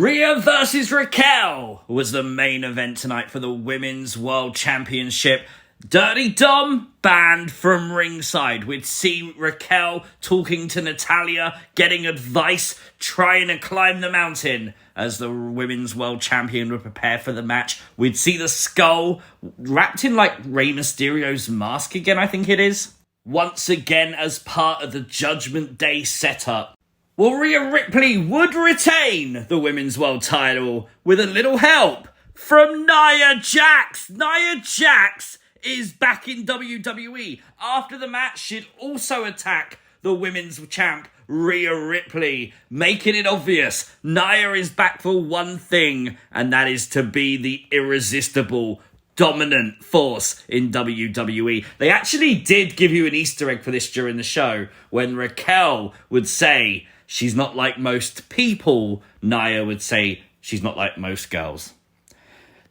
Rhea versus Raquel was the main event tonight for the Women's World Championship. Dirty Dom banned from ringside. We'd see Raquel talking to Natalya, getting advice, trying to climb the mountain as the Women's World Champion would prepare for the match. We'd see the skull wrapped in like Rey Mysterio's mask again, I think it is. Once again as part of the Judgment Day setup. Well, Rhea Ripley would retain the Women's World title with a little help from Nia Jax. Nia Jax is back in WWE. After the match, she'd also attack the Women's Champ, Rhea Ripley, making it obvious Nia is back for one thing, and that is to be the irresistible dominant force in WWE. They actually did give you an Easter egg for this during the show when Raquel would say she's not like most people. Nia would say she's not like most girls.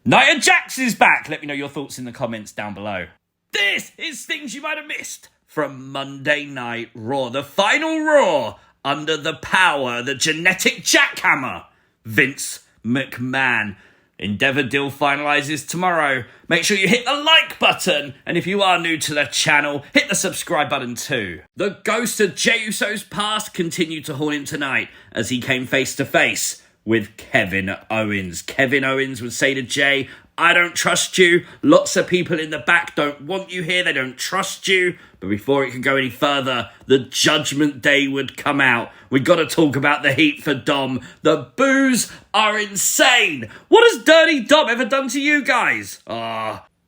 Nia Jax is back. Let me know your thoughts in the comments down below. This is things you might have missed from Monday Night Raw. The final Raw under the power, the genetic jackhammer, Vince McMahon. Endeavour deal finalises tomorrow. Make sure you hit the like button. And if you are new to the channel, hit the subscribe button too. The ghost of Jey Uso's past continued to haunt him tonight as he came face to face with Kevin Owens. Kevin Owens would say to Jey, I don't trust you. Lots of people in the back don't want you here. They don't trust you. But before it could go any further, the Judgment Day would come out. We got to talk about the heat for Dom. The boos are insane. What has Dirty Dom ever done to you guys?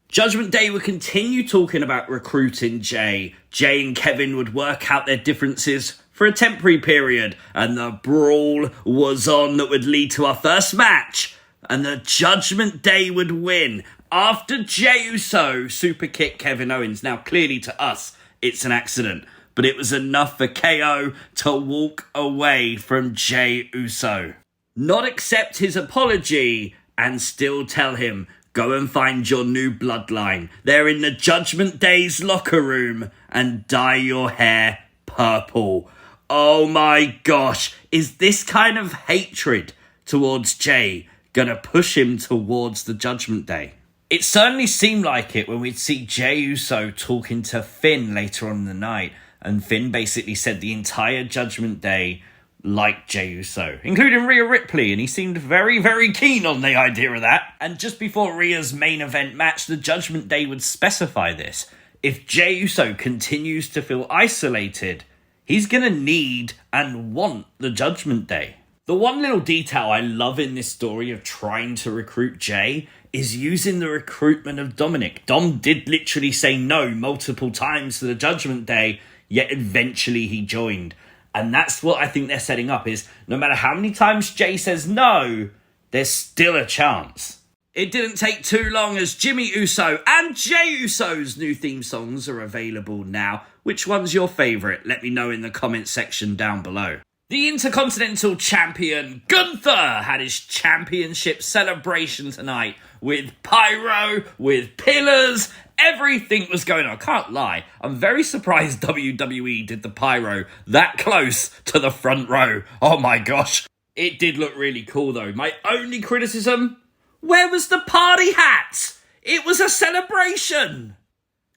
Judgment Day would continue talking about recruiting Jey. Jey and Kevin would work out their differences for a temporary period. And the brawl was on that would lead to our first match. And the Judgment Day would win after Jey Uso super kicked Kevin Owens. Now, clearly to us, it's an accident. But it was enough for KO to walk away from Jey Uso. Not accept his apology and still tell him, go and find your new bloodline. They're in the Judgment Day's locker room and dye your hair purple. Oh my gosh, is this kind of hatred towards Jey gonna push him towards the Judgment Day? It certainly seemed like it when we'd see Jey Uso talking to Finn later on in the night, and Finn basically said the entire Judgment Day liked Jey Uso, including Rhea Ripley, and he seemed very, very keen on the idea of that. And just before Rhea's main event match, the Judgment Day would specify this. If Jey Uso continues to feel isolated, he's gonna need and want the Judgment Day. The one little detail I love in this story of trying to recruit Jey is using the recruitment of Dominick. Dom did literally say no multiple times to the Judgment Day, yet eventually he joined. And that's what I think they're setting up, is no matter how many times Jey says no, there's still a chance. It didn't take too long as Jimmy Uso and Jey Uso's new theme songs are available now. Which one's your favourite? Let me know in the comments section down below. The Intercontinental Champion, Gunther, had his championship celebration tonight with pyro, with pillars, everything was going on. I can't lie, I'm very surprised WWE did the pyro that close to the front row. Oh my gosh. It did look really cool though. My only criticism, where was the party hat? It was a celebration.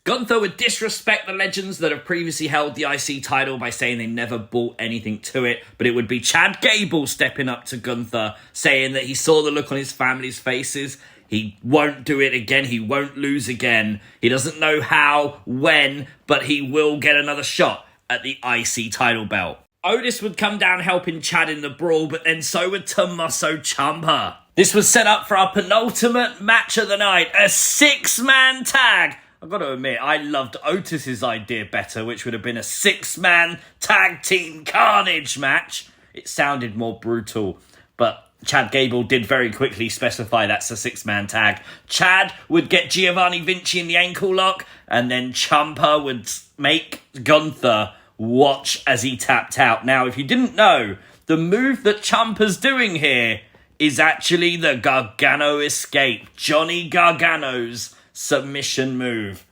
Gunther would disrespect the legends that have previously held the IC title by saying they never bought anything to it, but it would be Chad Gable stepping up to Gunther, saying that he saw the look on his family's faces. He won't do it again. He won't lose again. He doesn't know how, when, but he will get another shot at the IC title belt. Otis would come down helping Chad in the brawl, but then so would Tomasso Ciampa. This was set up for our penultimate match of the night, a 6-man tag. I've got to admit, I loved Otis's idea better, which would have been a 6-man tag team carnage match. It sounded more brutal, but Chad Gable did very quickly specify that's a 6-man tag. Chad would get Giovanni Vinci in the ankle lock, and then Ciampa would make Gunther watch as he tapped out. Now, if you didn't know, the move that Ciampa's doing here is actually the Gargano escape. Johnny Gargano's submission move.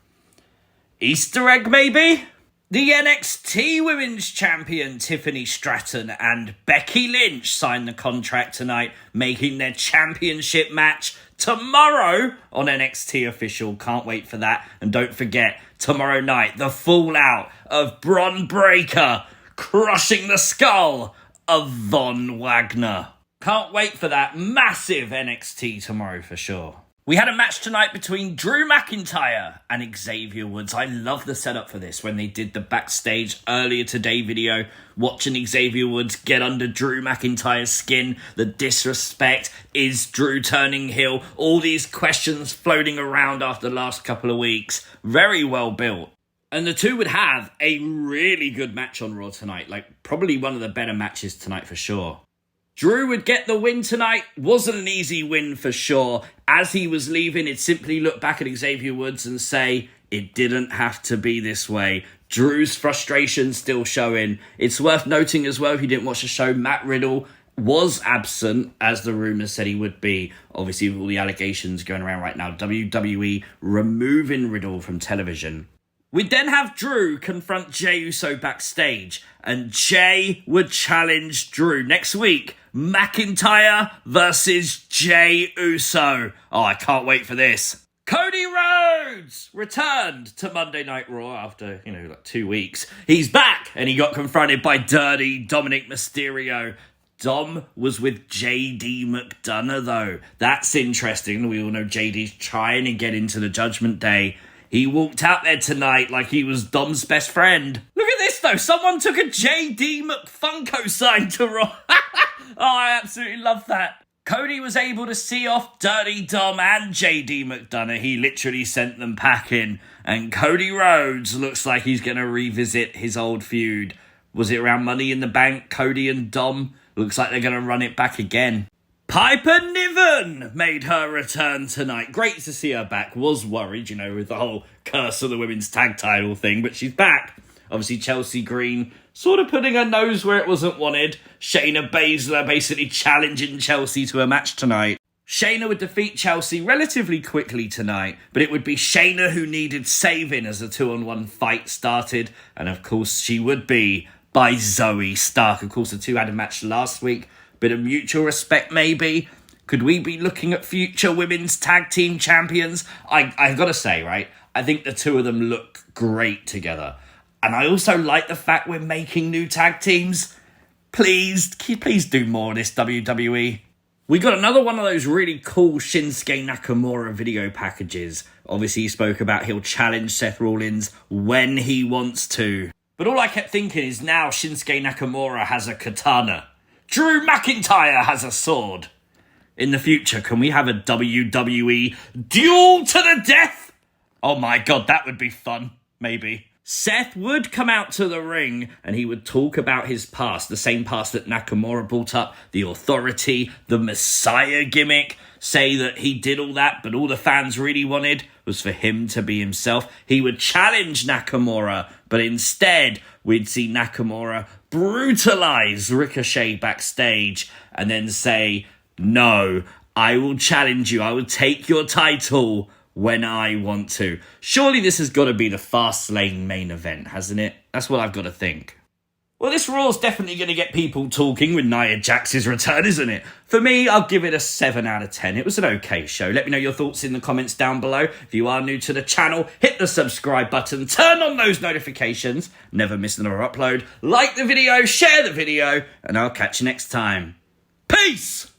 Easter egg, maybe? The NXT Women's Champion Tiffany Stratton and Becky Lynch signed the contract tonight, making their championship match tomorrow on NXT Official. Can't wait for that. And don't forget, tomorrow night, the fallout of Bron Breakker crushing the skull of Von Wagner. Can't wait for that. Massive NXT tomorrow for sure. We had a match tonight between Drew McIntyre and Xavier Woods. I love the setup for this when they did the backstage earlier today video, watching Xavier Woods get under Drew McIntyre's skin, the disrespect, is Drew turning heel, all these questions floating around after the last couple of weeks. Very well built. And the two would have a really good match on Raw tonight, like probably one of the better matches tonight for sure. Drew would get the win tonight. Wasn't an easy win for sure. As he was leaving, he'd simply look back at Xavier Woods and say, it didn't have to be this way. Drew's frustration still showing. It's worth noting as well, if you didn't watch the show, Matt Riddle was absent, as the rumours said he would be. Obviously, with all the allegations going around right now, WWE removing Riddle from television. We'd then have Drew confront Jey Uso backstage, and Jey would challenge Drew next week. McIntyre versus Jey Uso. Oh, I can't wait for this. Cody Rhodes returned to Monday Night Raw after, like 2 weeks. He's back, and he got confronted by dirty Dominick Mysterio. Dom was with JD McDonough, though. That's interesting. We all know JD's trying to get into the Judgment Day. He walked out there tonight like he was Dom's best friend. Look at this, though. Someone took a JD McFunko sign to Raw. Oh, I absolutely love that. Cody was able to see off Dirty Dom and JD McDonough. He literally sent them packing. And Cody Rhodes looks like he's going to revisit his old feud. Was it around Money in the Bank? Cody and Dom? Looks like they're going to run it back again. Piper Niven made her return tonight. Great to see her back. Was worried, with the whole curse of the women's tag title thing, but she's back. Obviously, Chelsea Green sort of putting her nose where it wasn't wanted. Shayna Baszler basically challenging Chelsea to a match tonight. Shayna would defeat Chelsea relatively quickly tonight, but it would be Shayna who needed saving as the 2-on-1 fight started. And of course, she would be by Zoey Stark. Of course, the two had a match last week. Bit of mutual respect, maybe. Could we be looking at future women's tag team champions? I've got to say, right, I think the two of them look great together. And I also like the fact we're making new tag teams. Please do more of this, WWE. We got another one of those really cool Shinsuke Nakamura video packages. Obviously, he spoke about he'll challenge Seth Rollins when he wants to. But all I kept thinking is now Shinsuke Nakamura has a katana. Drew McIntyre has a sword. In the future, can we have a WWE duel to the death? Oh my god, that would be fun. Maybe. Seth would come out to the ring and he would talk about his past, the same past that Nakamura brought up, the authority, the Messiah gimmick, say that he did all that, but all the fans really wanted was for him to be himself. He would challenge Nakamura, but instead we'd see Nakamura brutalize Ricochet backstage and then say, no, I will challenge you. I will take your title when I want to. Surely this has got to be the Fastlane main event, hasn't it? That's what I've got to think. Well, this Raw's definitely going to get people talking with Nia Jax's return, isn't it? For me, I'll give it a 7 out of 10. It was an okay show. Let me know your thoughts in the comments down below. If you are new to the channel, hit the subscribe button, turn on those notifications, never miss another upload, like the video, share the video, and I'll catch you next time. Peace!